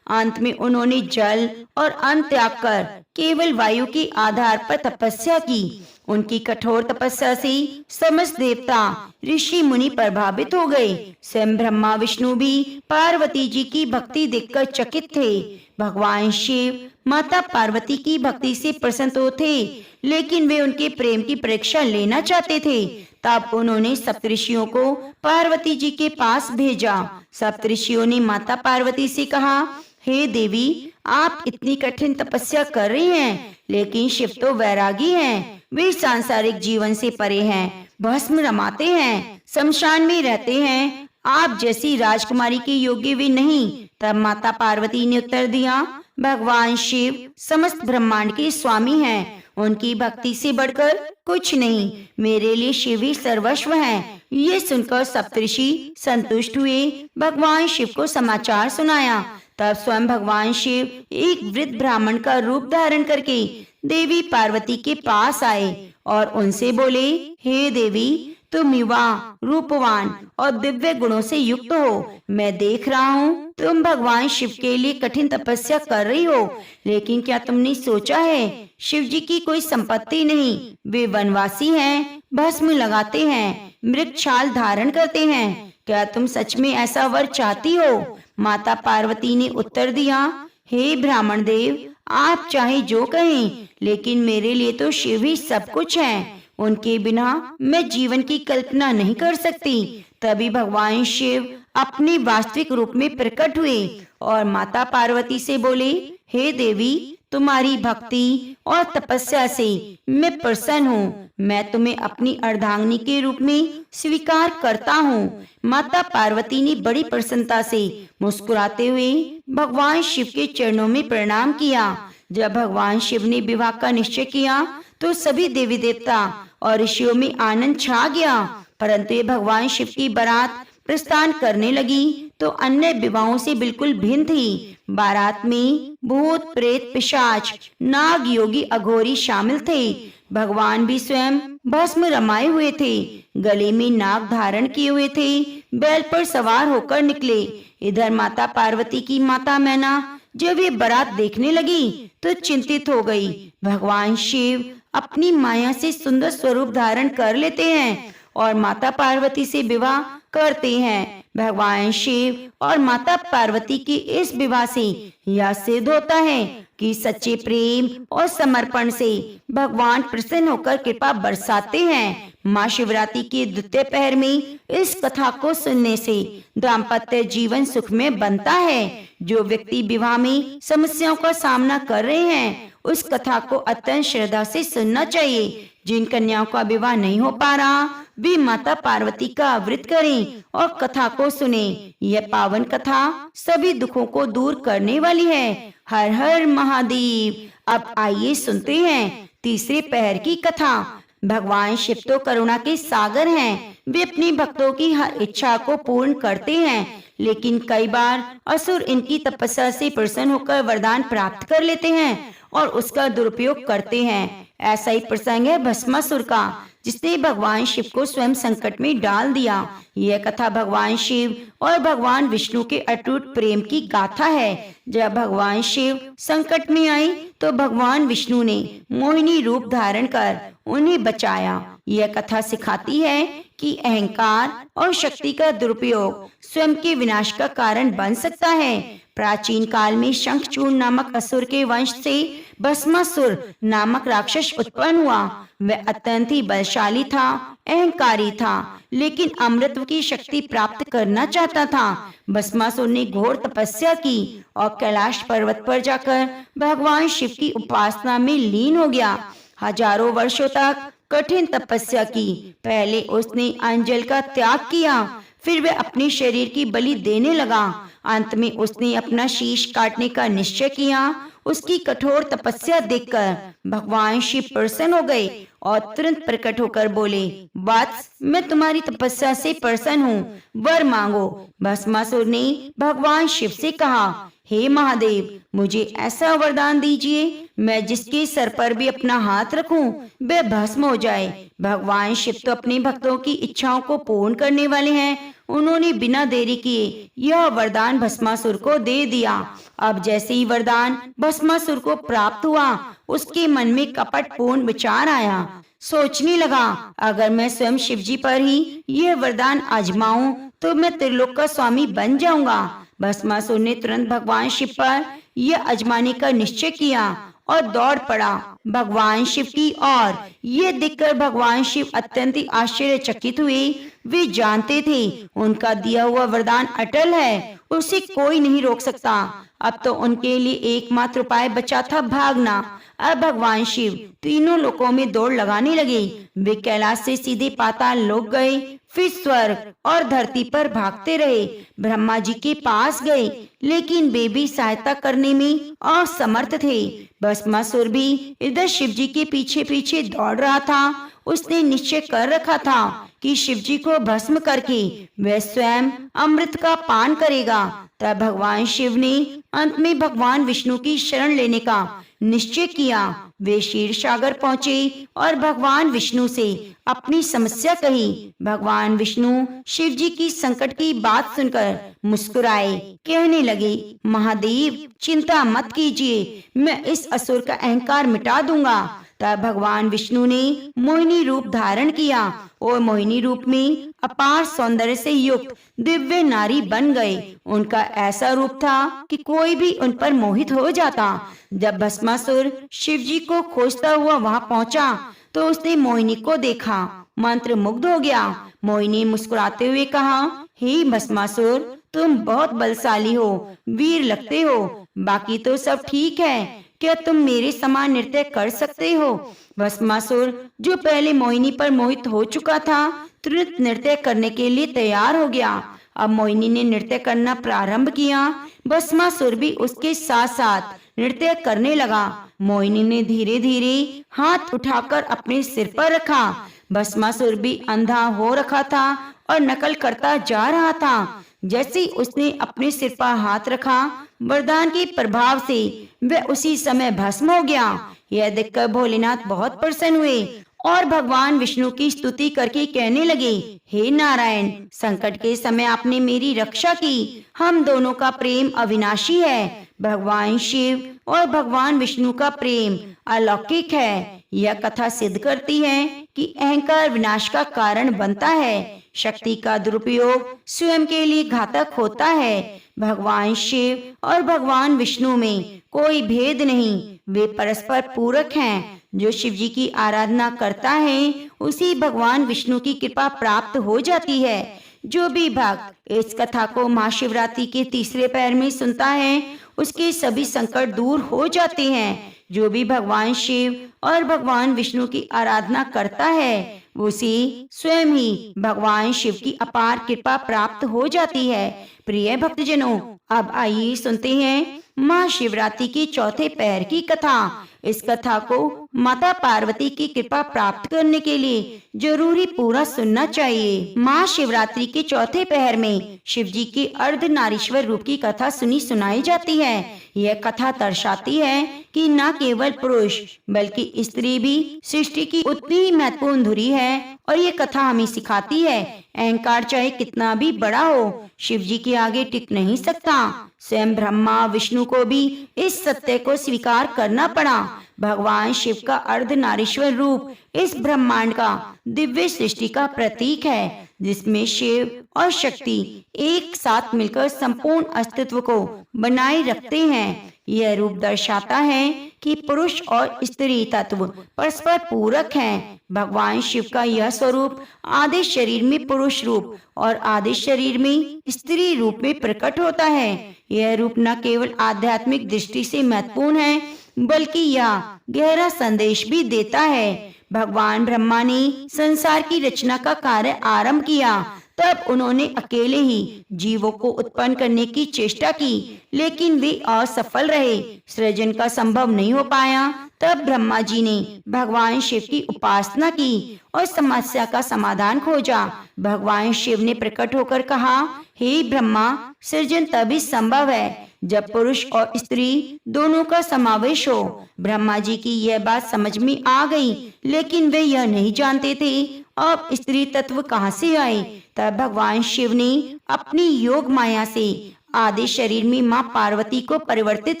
अंत में उन्होंने जल और अन्न त्याग कर केवल वायु के आधार पर तपस्या की। उनकी कठोर तपस्या से समस्त देवता ऋषि मुनि प्रभावित हो गए। स्वयं ब्रह्मा विष्णु भी पार्वती जी की भक्ति देखकर चकित थे। भगवान शिव माता पार्वती की भक्ति से प्रसन्न तो थे, लेकिन वे उनके प्रेम की परीक्षा लेना चाहते थे। तब उन्होंने सप्तऋषियों को पार्वती जी के पास भेजा। सप्तऋषियों ने माता पार्वती से कहा, हे देवी, आप इतनी कठिन तपस्या कर रही हैं, लेकिन शिव तो वैरागी हैं। वे सांसारिक जीवन से परे हैं, भस्म रमाते हैं, शमशान में रहते हैं। आप जैसी राजकुमारी के योग्य वे नहीं। तब माता पार्वती ने उत्तर दिया, भगवान शिव समस्त ब्रह्मांड के स्वामी हैं। उनकी भक्ति से बढ़कर कुछ नहीं। मेरे लिए शिव ही सर्वस्व हैं। ये सुनकर सप्तऋषि संतुष्ट हुए। भगवान शिव को समाचार सुनाया। तब स्वयं भगवान शिव एक वृद्ध ब्राह्मण का रूप धारण करके देवी पार्वती के पास आए और उनसे बोले, हे देवी, तुम युवा, रूपवान और दिव्य गुणों से युक्त हो। मैं देख रहा हूँ तुम भगवान शिव के लिए कठिन तपस्या कर रही हो, लेकिन क्या तुमने सोचा है शिव जी की कोई संपत्ति नहीं। वे वनवासी हैं, भस्म लगाते हैं, मृग छाल धारण करते हैं। क्या तुम सच में ऐसा वर चाहती हो? माता पार्वती ने उत्तर दिया, हे ब्राह्मण देव, आप चाहे जो कहें, लेकिन मेरे लिए तो शिव ही सब कुछ है। उनके बिना मैं जीवन की कल्पना नहीं कर सकती। तभी भगवान शिव अपने वास्तविक रूप में प्रकट हुए और माता पार्वती से बोले, हे देवी, तुम्हारी भक्ति और तपस्या से मैं प्रसन्न हूँ। मैं तुम्हें अपनी अर्धांगिनी के रूप में स्वीकार करता हूँ। माता पार्वती ने बड़ी प्रसन्नता से मुस्कुराते हुए भगवान शिव के चरणों में प्रणाम किया। जब भगवान शिव ने विवाह का निश्चय किया तो सभी देवी देवता और ऋषियों में आनंद छा गया। परंतु ये भगवान शिव की बारात प्रस्थान करने लगी तो अन्य विवाहों से बिल्कुल भिन्न थी। बारात में भूत, प्रेत, पिशाच, नाग, योगी, अघोरी शामिल थे। भगवान भी स्वयं भस्म रमाए हुए थे, गले में नाग धारण किए हुए थे, बैल पर सवार होकर निकले। इधर माता पार्वती की माता मैना जब ये बारात देखने लगी तो चिंतित हो गई। भगवान शिव अपनी माया से सुंदर स्वरूप धारण कर लेते हैं और माता पार्वती से विवाह करते हैं। भगवान शिव और माता पार्वती की इस विवाह से यह सिद्ध होता है कि सच्चे प्रेम और समर्पण से भगवान प्रसन्न होकर कृपा बरसाते हैं। माँ शिवरात्रि के द्वितीय पहर में इस कथा को सुनने से दाम्पत्य जीवन सुख में बनता है। जो व्यक्ति विवाह में समस्याओं का सामना कर रहे हैं उस कथा को अत्यंत श्रद्धा से सुनना चाहिए। जिन कन्याओं का विवाह नहीं हो पा रहा वे माता पार्वती का व्रत करें और कथा को सुने। यह पावन कथा सभी दुखों को दूर करने वाली है। हर हर महादेव। अब आइए सुनते हैं तीसरे पहर की कथा। भगवान शिव तो करुणा के सागर हैं। वे अपने भक्तों की हर इच्छा को पूर्ण करते हैं, लेकिन कई बार असुर इनकी तपस्या से प्रसन्न होकर वरदान प्राप्त कर लेते हैं और उसका दुरुपयोग करते हैं। ऐसा ही प्रसंग है भस्मासुर का, जिसने भगवान शिव को स्वयं संकट में डाल दिया। यह कथा भगवान शिव और भगवान विष्णु के अटूट प्रेम की गाथा है। जब भगवान शिव संकट में आए तो भगवान विष्णु ने मोहिनी रूप धारण कर उन्हें बचाया। यह कथा सिखाती है कि अहंकार और शक्ति का दुरुपयोग स्वयं के विनाश का कारण बन सकता है। प्राचीन काल में शंखचूर्ण नामक असुर के वंश से भस्मासुर नामक राक्षस उत्पन्न हुआ। वह अत्यंत ही बलशाली था, अहंकारी था, लेकिन अमृत की शक्ति प्राप्त करना चाहता था। भस्मासुर ने घोर तपस्या की और कैलाश पर्वत पर जाकर भगवान शिव की उपासना में लीन हो गया। हजारों वर्षों तक कठिन तपस्या की। पहले उसने अंजल का त्याग किया, फिर वह अपने शरीर की बलि देने लगा। अंत में उसने अपना शीश काटने का निश्चय किया। उसकी कठोर तपस्या देखकर भगवान शिव प्रसन्न हो गए और तुरंत प्रकट होकर बोले, वत्स, मैं तुम्हारी तपस्या से प्रसन्न हूँ, वर मांगो। भस्मासुर ने भगवान शिव से कहा, हे महादेव, मुझे ऐसा वरदान दीजिए मैं जिसके सर पर भी अपना हाथ रखूं वह भस्म हो जाए। भगवान शिव तो अपने भक्तों की इच्छाओं को पूर्ण करने वाले हैं। उन्होंने बिना देरी किए यह वरदान भस्मासुर को दे दिया। अब जैसे ही वरदान भस्मासुर को प्राप्त हुआ, उसके मन में कपटपूर्ण विचार आया। सोचने लगा, अगर मैं स्वयं शिवजी पर ही यह वरदान आजमाऊं तो मैं त्रिलोक का स्वामी बन जाऊंगा। भस्मासुर ने तुरंत भगवान शिव पर यह आजमाने का निश्चय किया और दौड़ पड़ा भगवान शिव की ओर। ये देखकर भगवान शिव अत्यंत ही आश्चर्यचकित हुए। वे जानते थे उनका दिया हुआ वरदान अटल है, उसे कोई नहीं रोक सकता। अब तो उनके लिए एकमात्र उपाय बचा था भागना। अब भगवान शिव तीनों लोकों में दौड़ लगाने लगे। वे कैलाश से सीधे पाताल लोक गए, फिर स्वर्ग और धरती पर भागते रहे। ब्रह्मा जी के पास गए, लेकिन वे भी सहायता करने में असमर्थ थे। भस्मासुर भी इधर शिव जी के पीछे पीछे दौड़ रहा था। उसने निश्चय कर रखा था कि शिव जी को भस्म करके वह स्वयं अमृत का पान करेगा। तब भगवान शिव ने अंत में भगवान विष्णु की शरण लेने का निश्चय किया। वे क्षीर सागर पहुँचे और भगवान विष्णु से अपनी समस्या कही। भगवान विष्णु शिव जी की संकट की बात सुनकर मुस्कुराए, कहने लगे, महादेव, चिंता मत कीजिए, मैं इस असुर का अहंकार मिटा दूंगा। तब भगवान विष्णु ने मोहिनी रूप धारण किया और मोहिनी रूप में अपार सौंदर्य से युक्त दिव्य नारी बन गए। उनका ऐसा रूप था कि कोई भी उन पर मोहित हो जाता। जब भस्मासुर शिव जी को खोजता हुआ वहां पहुंचा तो उसने मोहिनी को देखा, मंत्र मुग्ध हो गया। मोहिनी मुस्कुराते हुए कहा, हे भस्मासुर, तुम बहुत बलशाली हो, वीर लगते हो, बाकी तो सब ठीक है, क्या तुम मेरे समान नृत्य कर सकते हो? भस्मासुर, जो पहले मोहिनी पर मोहित हो चुका था, तुरंत नृत्य करने के लिए तैयार हो गया। अब मोहिनी ने नृत्य करना प्रारंभ किया। भस्मासुर भी उसके साथ साथ नृत्य करने लगा। मोहिनी ने धीरे धीरे हाथ उठाकर अपने सिर पर रखा। भस्मासुर भी अंधा हो रखा था और नकल करता जा रहा था। जैसे उसने अपने सिर पर हाथ रखा, वरदान के प्रभाव से वह उसी समय भस्म हो गया। यह देखकर भोलेनाथ बहुत प्रसन्न हुए और भगवान विष्णु की स्तुति करके कहने लगे, हे नारायण, संकट के समय आपने मेरी रक्षा की। हम दोनों का प्रेम अविनाशी है। भगवान शिव और भगवान विष्णु का प्रेम अलौकिक है। यह कथा सिद्ध करती है कि अहंकार विनाश का कारण बनता है। शक्ति का दुरुपयोग स्वयं के लिए घातक होता है। भगवान शिव और भगवान विष्णु में कोई भेद नहीं, वे परस्पर पूरक हैं। जो शिव जी की आराधना करता है उसी भगवान विष्णु की कृपा प्राप्त हो जाती है। जो भी भक्त इस कथा को महाशिवरात्रि के तीसरे पैर में सुनता है उसके सभी संकट दूर हो जाते हैं। जो भी भगवान शिव और भगवान विष्णु की आराधना करता है उसे स्वयं ही भगवान शिव की अपार कृपा प्राप्त हो जाती है। प्रिय भक्तजनों, अब आइए सुनते हैं महाशिवरात्रि के चौथे पहर की कथा। इस कथा को माता पार्वती की कृपा प्राप्त करने के लिए जरूरी पूरा सुनना चाहिए। महाशिवरात्रि के चौथे पहर में शिव जी के अर्धनारीश्वर रूप की कथा सुनाई जाती है। यह कथा दर्शाती है कि न केवल पुरुष बल्कि स्त्री भी सृष्टि की उतनी ही महत्वपूर्ण धुरी है। और ये कथा हमें सिखाती है अहंकार चाहे कितना भी बड़ा हो, शिव जी के आगे टिक नहीं सकता। स्वयं ब्रह्मा विष्णु को भी इस सत्य को स्वीकार करना पड़ा। भगवान शिव का अर्धनारीश्वर रूप इस ब्रह्मांड का दिव्य सृष्टि का प्रतीक है, जिसमें शिव और शक्ति एक साथ मिलकर संपूर्ण अस्तित्व को बनाए रखते हैं। यह रूप दर्शाता है कि पुरुष और स्त्री तत्व परस्पर पूरक हैं। भगवान शिव का यह स्वरूप आधे शरीर में पुरुष रूप और आधे शरीर में स्त्री रूप में प्रकट होता है। यह रूप न केवल आध्यात्मिक दृष्टि से महत्वपूर्ण है, बल्कि यह गहरा संदेश भी देता है। भगवान ब्रह्मा ने संसार की रचना का कार्य आरंभ किया, तब उन्होंने अकेले ही जीवों को उत्पन्न करने की चेष्टा की, लेकिन वे असफल रहे। सृजन का संभव नहीं हो पाया। तब ब्रह्मा जी ने भगवान शिव की उपासना की और समस्या का समाधान खोजा। भगवान शिव ने प्रकट होकर कहा, हे ब्रह्मा, सृजन तभी संभव है जब पुरुष और स्त्री दोनों का समावेश हो। ब्रह्मा जी की यह बात समझ में आ गई, लेकिन वे यह नहीं जानते थे अब स्त्री तत्व कहाँ से आए। तब भगवान शिव ने अपनी योग माया से आधे शरीर में माँ पार्वती को परिवर्तित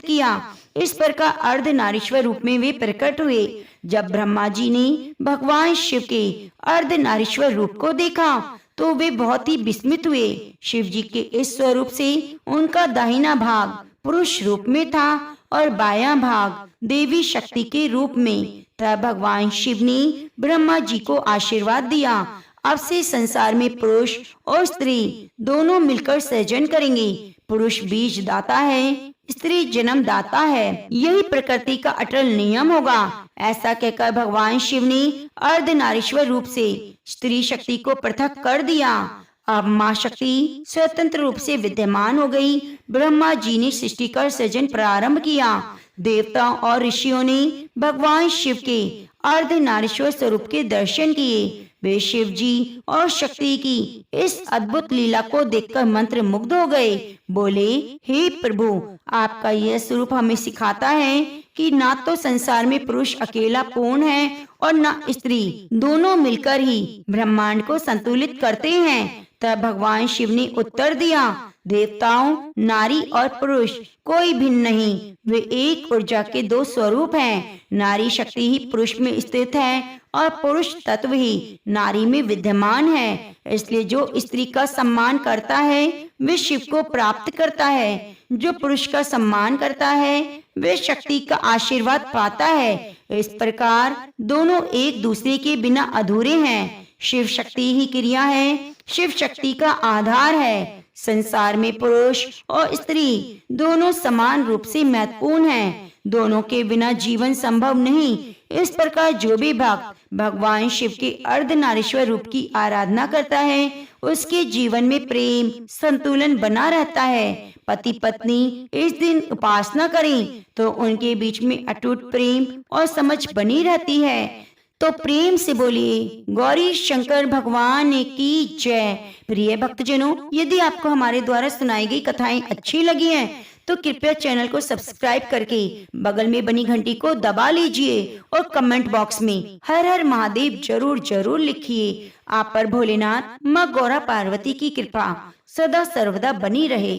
किया। इस प्रकार अर्धनारीश्वर रूप में वे प्रकट हुए। जब ब्रह्मा जी ने भगवान शिव के अर्धनारीश्वर रूप को देखा तो वे बहुत ही विस्मित हुए। शिव जी के इस स्वरूप से उनका दाहिना भाग पुरुष रूप में था और बायां भाग देवी शक्ति के रूप में। तब भगवान शिव ने ब्रह्मा जी को आशीर्वाद दिया, अब से संसार में पुरुष और स्त्री दोनों मिलकर सृजन करेंगे। पुरुष बीज दाता है, स्त्री जन्म दाता है, यही प्रकृति का अटल नियम होगा। ऐसा कहकर भगवान शिव ने अर्धनारीश्वर रूप से स्त्री शक्ति को पृथक कर दिया। अब माँ शक्ति स्वतंत्र रूप से विद्यमान हो गई। ब्रह्मा जी ने सृष्टि का सृजन प्रारंभ किया। देवताओं और ऋषियों ने भगवान शिव के अर्धनारीश्वर स्वरूप के दर्शन किए। वे शिव जी और शक्ति की इस अद्भुत लीला को देखकर मंत्र मुग्ध हो गए। बोले, हे प्रभु, आपका यह स्वरूप हमें सिखाता है कि ना तो संसार में पुरुष अकेला पूर्ण है और न स्त्री, दोनों मिलकर ही ब्रह्मांड को संतुलित करते हैं। तब भगवान शिव ने उत्तर दिया, देवताओं, नारी और पुरुष कोई भिन्न नहीं, वे एक ऊर्जा के दो स्वरूप हैं। नारी शक्ति ही पुरुष में स्थित है और पुरुष तत्व ही नारी में विद्यमान है। इसलिए जो स्त्री का सम्मान करता है वे शिव को प्राप्त करता है, जो पुरुष का सम्मान करता है वे शक्ति का आशीर्वाद पाता है। इस प्रकार दोनों एक दूसरे के बिना अधूरे हैं। शिव शक्ति ही क्रिया है, शिव शक्ति का आधार है। संसार में पुरुष और स्त्री दोनों समान रूप से महत्वपूर्ण हैं। दोनों के बिना जीवन संभव नहीं। इस प्रकार जो भी भक्त भगवान शिव के अर्धनारीश्वर रूप की आराधना करता है, उसके जीवन में प्रेम संतुलन बना रहता है। पति पत्नी इस दिन उपासना करें तो उनके बीच में अटूट प्रेम और समझ बनी रहती है। तो प्रेम से बोलिए गौरी शंकर भगवान की जय। प्रिय भक्तजनों, यदि आपको हमारे द्वारा सुनाई गई कथाएं अच्छी लगी हैं, तो कृपया चैनल को सब्सक्राइब करके बगल में बनी घंटी को दबा लीजिए और कमेंट बॉक्स में हर हर महादेव जरूर जरूर लिखिए। आप पर भोलेनाथ माँ गौरा पार्वती की कृपा सदा सर्वदा बनी रहे।